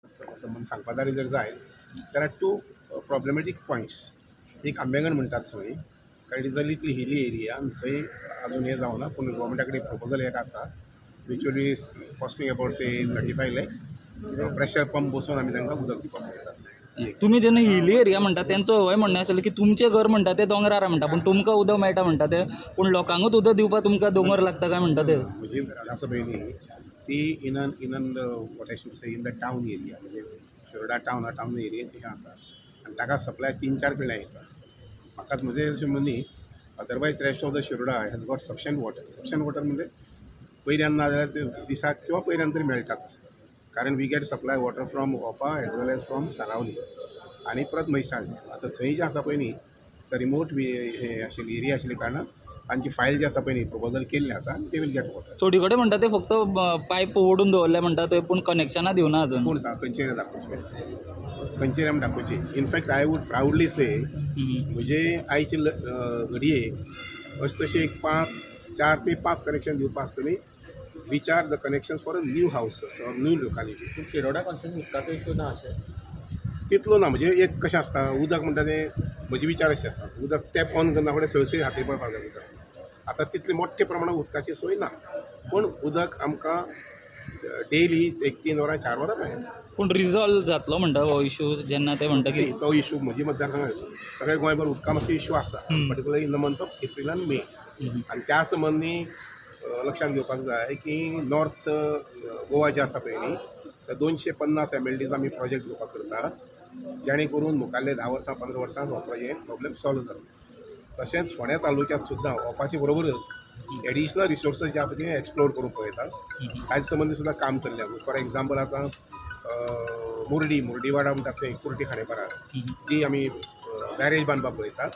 संबंध सांगपा जालें जर जाय there are to problematic points. एक आंबेगण म्हणटात थंय, कारण it is a little hilly area आनी थंय अजून हें जावना, पूण गव्हर्मेंटा कडेन प्रपोजल एक आसा which will be costing about say 35 lakhs. Pressure pump बसोवन आमी तांकां उदक दिवपाक पळयतात. तुम्ही जेन्ना हिली एरिया म्हणटा तेंचो हय म्हणणें आसलें की तुमचें घर म्हणटा तें दोंगरार म्हणटा, पूण तुमकां उदक मेळटा म्हणटा तें, पूण लोकांकूच उदक दिवपाक तुमकां दोंगर लागता काय म्हणटा ते. म्हणजे आसा पळय ती in what I should say in the town area, म्हणजे शिरोडा टावन एरियेंत ती आसा आनी ताका सप्लाय 3-4 पिळ्यां येता. म्हाकाच म्हजें अशें मनी otherwise rest of the Shiroda has got sufficient water म्हणजे पयऱ्यान ना जाल्यार ते दिसाक किंवा पयऱ्यान तरी मेळटाच. कारण we get supply water from Opa as well as from Saravali आनी परत म्हैसाळ. आतां थंय जें आसा पळय न्ही तर रिमोट हे आशिल्ली एरिया आशिल्ल्या कारणान तांची फायल जी आसा पळय न्ही प्रपोजल केल्लें आसा ते वील गेट वॉटर. थोडी कडेन म्हणटा ते फक्त पायप ओडून दवरले म्हणटा थंय, पूण कनेक्शनां दिवना अजून. कोण सांग खंयचेर दाखोवचें आमी दाखोवची. इनफॅक्ट आय वूड प्रावडली से म्हणजे आयचे घडये अशें तशें एक 4 ते 5 कनेक्शन दिवपा आसतलीं which are the connections for new houses or new locality. Shiroda constituency उदकाचो इशू ना अशें तितलो ना. म्हणजे एक कशें आसता उदक म्हणटा तें म्हजे विचार अशें आसा, उदक टॅप ऑन करना फुडें सळसळी हातीर पडपाक जाय उदक. आतां तितले मोठ्ठे प्रमाणांत उदकाची सोय ना, पूण उदक आमकां डेली 1-3 वरां 4 वरां मेळटा. पूण रिजॉल्व जातलो म्हणटा हो इशू जेन्ना ते म्हणटा की तो इशू म्हजे मतदारसंघात सगळे गोंयभर उदका मातसो इशू आसा, particularly in the month of April आनी मे. आनी त्या संबंदी लक्षात घेवपाक जाय की नॉर्थ गोवा जे आसा पळय न्ही ते 250 MLDs आमी प्रोजेक्ट घेवपाक करतात, जेणे करून मुखाल्ले 10 वर्सां 15 वर्सां हो प्रॉब्लेम सॉल्व जातलो. तशेंच फोंड्या तालुक्यांत सुद्दां ओपाचे बरोबरच एडिशनल रिसोर्सीस जे आसा ते एक्सप्लोर करूंक पळयतात. ताजे संबंदी सुद्दां काम चल्लें. फॉर एग्जाम्पल आतां मुर्डी वाडा म्हणटा थंय कुर्टी खांडेपारा जी आमी बॅरेज बांदपाक पळयतात,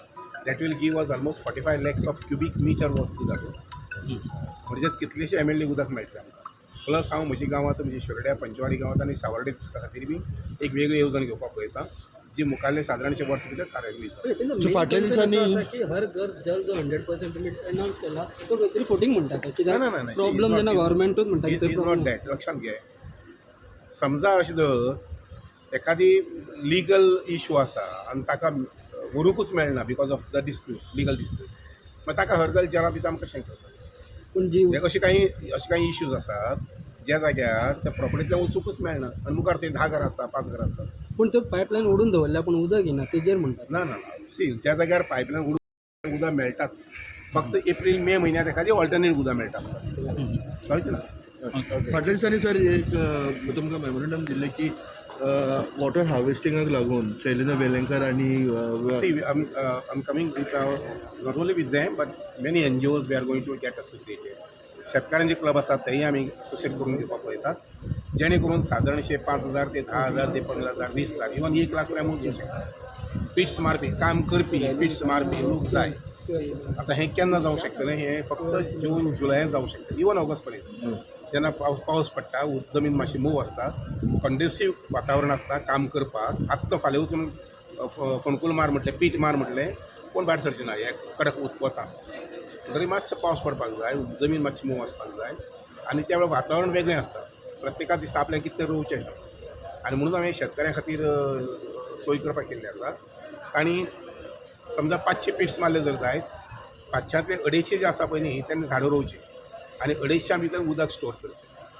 that will give us almost 45 lakhs of cubic metre of उदक. म्हणजेच कितलेशे MLD उदक मेळटलें आमकां. प्लस हांव म्हजी गांवांत म्हणजे शिरोड्या पंचवाडी गांवांत आनी सावर्डे खातीर बी एक वेगळी येवजण घेवपाक पळयता जी मुखाल्ले सादारणशे वर्स भितर कार्यान्वीत जाता. फाटल्या दिसांनी की हर घर जल जो 100% तुमी अनाउन्स केला तो खंय तरी फोटींग म्हणटात कित्याक प्रॉब्लम जेन्ना गव्हर्मेंटूच म्हणटा इज नॉट दॅट. लक्षात घे, समजा अशें जर एखादी लिगल इशू आसा आनी ताका व्हरूंकूच मेळना because of the dispute, legal dispute, मागीर ताका हरगल जेला भितर आमकां कशें करता. पूण जी अशे काही इश्यूज आसात ज्या जाग्यार त्या प्रॉपर्टींतल्यान वचूंकूच मेळना आनी मुखार थंय 10 घरां आसता 5 घरां आसतात. पूण त्यो पायपलायन ओडून दवरल्या पूण उदक येना तेजेर म्हणटात. ना सी ज्या जाग्यार पायपलायन उडून उदक मेळटाच, फक्त एप्रील मे म्हयन्यांत एखादी ऑल्टरनेट उदक मेळटा कळ्ळें ना. फाटल्या दिसांनी सर एक तुमकां मेमोरंडम दिल्लें की वॉटर हार्वेस्टिंगाक लागून सेलिना वेलंकर आणि See, I'm coming with not only with them, but many NGOs we are going to get associated. शेतकऱ्यांचे क्लब आसात तेही आमी असोसिएट करून दिवपाक पळयतात, जेणे करून सादारणशे 5,000 ते 10,000 ते 15,000 20,000 इवन 1 लाख पर्यंत मोजूंक शकता. पिट्स मारपी काम करपी पिट्स मारपी लोक जाय. आतां हें केन्ना जावंक शकतलें, हें फक्त जून जुलयात जावंक शकता, इवन ऑगस्ट पर्यंत. जेन्ना पावस पडटा, जमीन मातशी मूव आसता, कंड्युसीव वातावरण आसता काम करपाक. आत्तां फाल्यां वचून फोणकूल मार म्हटलें, पीट मार म्हटलें कोण भायर सरचें ना. हे कडक वता तरी मातसो पावस पडपाक जाय, जमीन मातशी मूव आसपाक जाय आनी त्या वेळार वातावरण वेगळें आसता. प्रत्येकाक दिसता आपल्याक कितें तरी रोवचें आनी म्हणून हांवें शेतकऱ्यां खातीर सोय करपाक केल्ली आसा. आनी समजा 500 पिट्स मारले जर जायत, 500तले 250 जे आसा पळय न्ही तेन्ना झाडां रोवची आनी 250 भितर उदक स्टोर करचें.